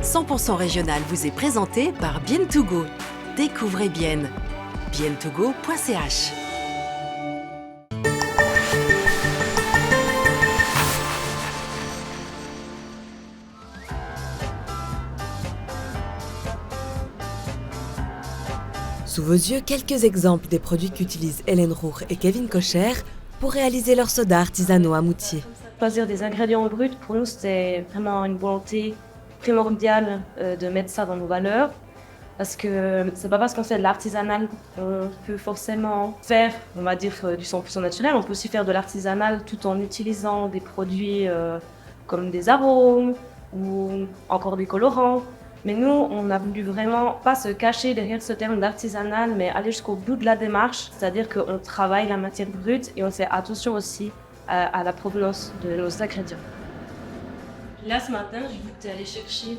100% régional vous est présenté par Bien2Go. Découvrez Bien. bien2go.ch. Sous vos yeux, quelques exemples des produits qu'utilisent Hélène Roure et Kevin Kocher pour réaliser leurs sodas artisanaux à Moutier. Choisir des ingrédients bruts, pour nous, c'était vraiment une volonté primordiale de mettre ça dans nos valeurs. Parce que c'est pas parce qu'on fait de l'artisanal qu'on peut forcément faire, on va dire, du 100% naturel. On peut aussi faire de l'artisanal tout en utilisant des produits comme des arômes ou encore des colorants. Mais nous, on a voulu vraiment pas se cacher derrière ce terme d'artisanal, mais aller jusqu'au bout de la démarche. C'est-à-dire qu'on travaille la matière brute et on fait attention aussi à la provenance de nos ingrédients. Là, ce matin, j'ai voulu aller chercher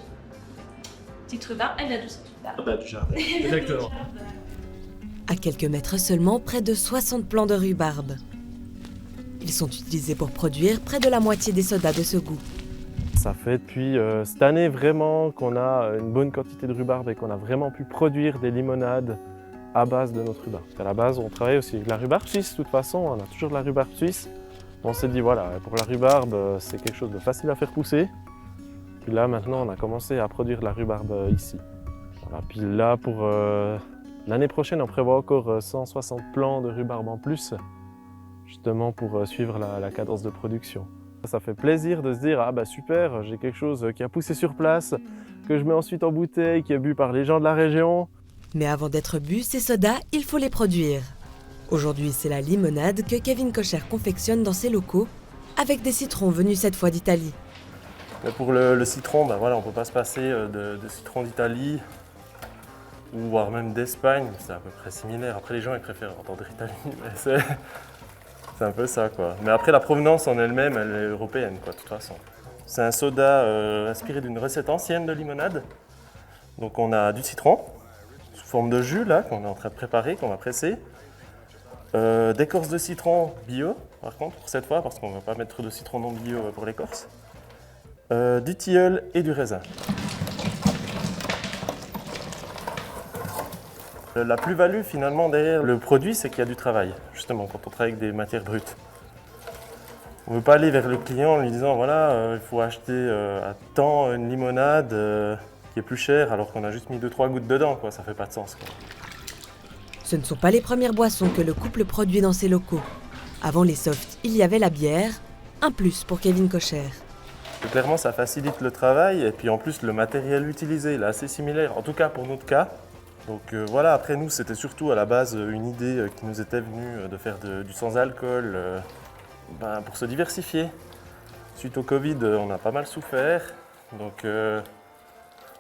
petite rhubarbe, elle a du jardin. Exactement. À quelques mètres seulement, près de 60 plants de rhubarbe. Ils sont utilisés pour produire près de la moitié des sodas de ce goût. Ça fait depuis cette année vraiment qu'on a une bonne quantité de rhubarbe et qu'on a vraiment pu produire des limonades à base de notre rhubarbe. À la base, on travaille aussi avec la rhubarbe suisse, de toute façon, on a toujours de la rhubarbe suisse. On s'est dit, voilà, pour la rhubarbe, c'est quelque chose de facile à faire pousser. Puis là, maintenant, on a commencé à produire de la rhubarbe ici. Voilà. Puis là, pour l'année prochaine, on prévoit encore 160 plants de rhubarbe en plus, justement pour suivre la cadence de production. Ça fait plaisir de se dire, ah bah super, j'ai quelque chose qui a poussé sur place, que je mets ensuite en bouteille, qui est bu par les gens de la région. Mais avant d'être bu, ces sodas, il faut les produire. Aujourd'hui, c'est la limonade que Kevin Kocher confectionne dans ses locaux, avec des citrons venus cette fois d'Italie. Pour le citron, ben voilà, on ne peut pas se passer de citron d'Italie, ou voire même d'Espagne, c'est à peu près similaire. Après, les gens ils préfèrent entendre Italie, mais c'est un peu ça, quoi. Mais après, la provenance en elle-même, elle est européenne, quoi, de toute façon. C'est un soda inspiré d'une recette ancienne de limonade. Donc on a du citron, sous forme de jus, là, qu'on est en train de préparer, qu'on va presser. D'écorce de citron bio, par contre, pour cette fois, parce qu'on ne va pas mettre de citron non bio pour l'écorce. Du tilleul et du raisin. La plus-value finalement derrière le produit, c'est qu'il y a du travail, justement, quand on travaille avec des matières brutes. On ne veut pas aller vers le client en lui disant, voilà, il faut acheter à temps une limonade qui est plus chère alors qu'on a juste mis 2-3 gouttes dedans, quoi. Ça fait pas de sens, quoi. Ce ne sont pas les premières boissons que le couple produit dans ses locaux. Avant les softs, il y avait la bière, un plus pour Kevin Kocher. Clairement, ça facilite le travail et puis en plus, le matériel utilisé il est assez similaire, en tout cas pour notre cas. Donc voilà, après nous, c'était surtout à la base une idée qui nous était venue de faire du sans-alcool pour se diversifier. Suite au Covid, on a pas mal souffert, donc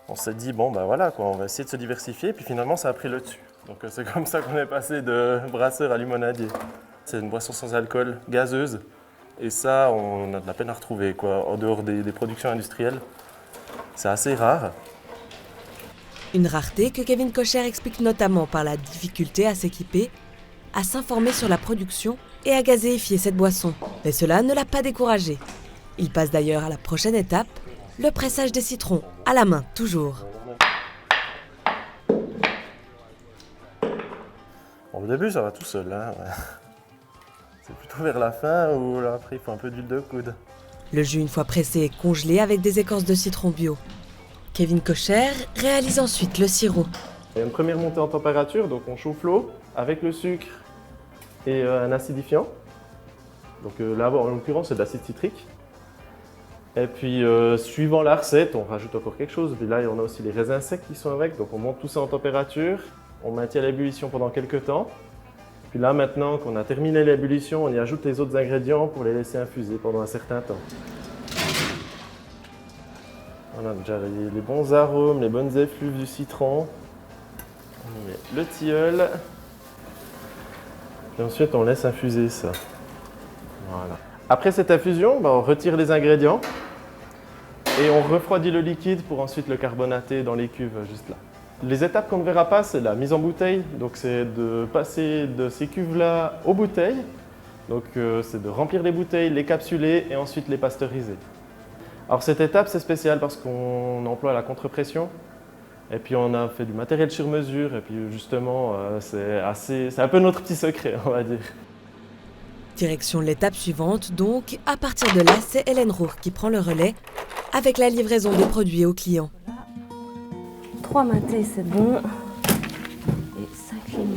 on s'est dit, bon ben voilà, quoi, on va essayer de se diversifier, puis finalement ça a pris le dessus. Donc c'est comme ça qu'on est passé de brasseur à limonadier. C'est une boisson sans alcool, gazeuse, et ça, on a de la peine à retrouver, quoi, en dehors des productions industrielles. C'est assez rare. Une rareté que Kevin Kocher explique notamment par la difficulté à s'équiper, à s'informer sur la production et à gazéifier cette boisson. Mais cela ne l'a pas découragé. Il passe d'ailleurs à la prochaine étape, le pressage des citrons, à la main toujours. Au début, ça va tout seul, hein. C'est plutôt vers la fin où là, après il faut un peu d'huile de coude. Le jus, une fois pressé, est congelé avec des écorces de citron bio. Kevin Kocher réalise ensuite le sirop. Il y a une première montée en température, donc on chauffe l'eau avec le sucre et un acidifiant. Donc là, en l'occurrence, c'est de l'acide citrique. Et puis, suivant la recette, on rajoute encore quelque chose. Puis là, on a aussi les raisins secs qui sont avec, donc on monte tout ça en température. On maintient l'ébullition pendant quelques temps. Puis là, maintenant qu'on a terminé l'ébullition, on y ajoute les autres ingrédients pour les laisser infuser pendant un certain temps. On a déjà les bons arômes, les bonnes effluves du citron. On met le tilleul. Et ensuite, on laisse infuser ça. Voilà. Après cette infusion, on retire les ingrédients et on refroidit le liquide pour ensuite le carbonater dans les cuves juste là. Les étapes qu'on ne verra pas, c'est la mise en bouteille. Donc c'est de passer de ces cuves-là aux bouteilles. Donc c'est de remplir les bouteilles, les capsuler et ensuite les pasteuriser. Alors cette étape c'est spécial parce qu'on emploie la contre-pression et puis on a fait du matériel sur mesure et puis justement c'est un peu notre petit secret on va dire. Direction l'étape suivante donc, à partir de là c'est Hélène Roure qui prend le relais avec la livraison des produits aux clients. 3 matés c'est bon et 5 limonades.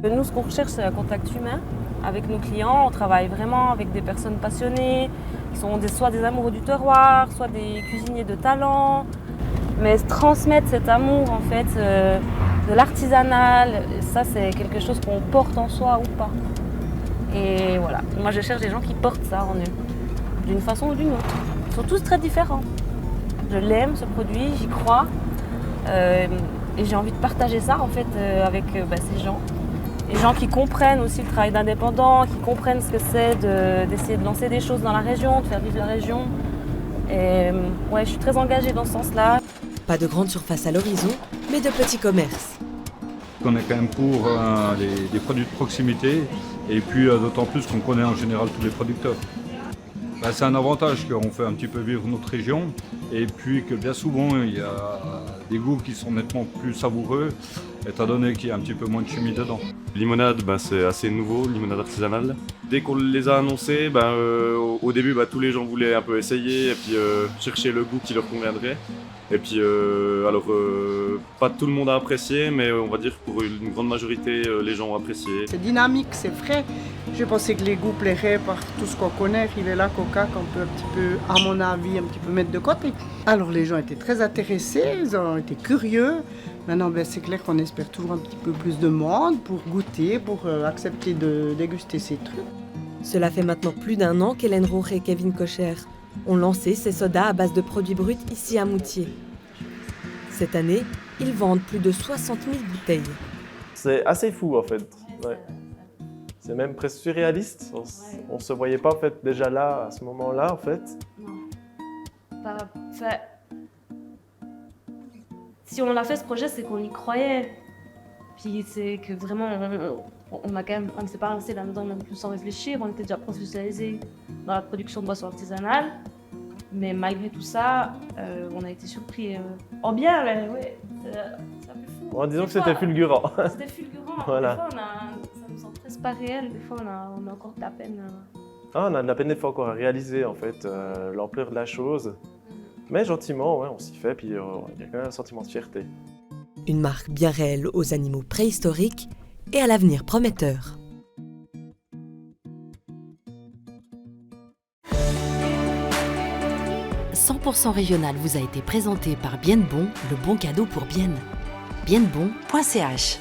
Nous, ce qu'on recherche, c'est un contact humain avec nos clients. On travaille vraiment avec des personnes passionnées, qui sont soit des amoureux du terroir, soit des cuisiniers de talent. Mais transmettre cet amour, en fait, de l'artisanal, ça, c'est quelque chose qu'on porte en soi ou pas. Et voilà, moi, je cherche des gens qui portent ça en eux, d'une façon ou d'une autre. Ils sont tous très différents. Je l'aime, ce produit, j'y crois. Et j'ai envie de partager ça, en fait, avec ces gens. Les gens qui comprennent aussi le travail d'indépendant, qui comprennent ce que c'est d'essayer de lancer des choses dans la région, de faire vivre la région. Et ouais, je suis très engagée dans ce sens-là. Pas de grande surface à l'horizon, mais de petits commerces. On est quand même pour des produits de proximité et puis d'autant plus qu'on connaît en général tous les producteurs. C'est un avantage qu'on fait un petit peu vivre notre région et puis que bien souvent il y a des goûts qui sont nettement plus savoureux étant donné qu'il y a un petit peu moins de chimie dedans. Limonade, c'est assez nouveau, limonade artisanale. Dès qu'on les a annoncés, au début tous les gens voulaient un peu essayer et puis chercher le goût qui leur conviendrait. Et puis pas tout le monde a apprécié, mais on va dire pour une grande majorité, les gens ont apprécié. C'est dynamique, c'est frais. Je pensais que les goûts plairaient par tout ce qu'on connaît, Rivella, Coca, qu'on peut un petit peu, à mon avis, un petit peu mettre de côté. Alors les gens étaient très intéressés, ils ont été curieux. Maintenant, c'est clair qu'on espère toujours un petit peu plus de monde pour goûter, pour accepter de déguster ces trucs. Cela fait maintenant plus d'1 an qu'Hélène Roure et Kevin Kocher ont lancé ces sodas à base de produits bruts ici à Moutier. Cette année, ils vendent plus de 60 000 bouteilles. C'est assez fou en fait. Ouais. C'est même presque surréaliste. On se voyait pas en fait déjà là, à ce moment-là en fait. Si on a fait ce projet, c'est qu'on y croyait. Puis c'est que vraiment, on ne s'est pas lancé là-dedans même plus sans réfléchir. On était déjà professionnalisés dans la production de boissons artisanales. Mais malgré tout ça, on a été surpris. En bien, mais ouais, c'est un peu fou. Bon, disons que c'était fulgurant. C'était fulgurant. Voilà. Des fois, ça nous semble presque pas réel. Des fois, on a encore de la peine. On a de la peine des fois encore à réaliser en fait l'ampleur de la chose. Mais gentiment, ouais, on s'y fait, puis il y a quand même un sentiment de fierté. Une marque bien réelle aux animaux préhistoriques et à l'avenir prometteur. « 100% régional » vous a été présenté par Bien Bon, le bon cadeau pour Bien. Bienbon.ch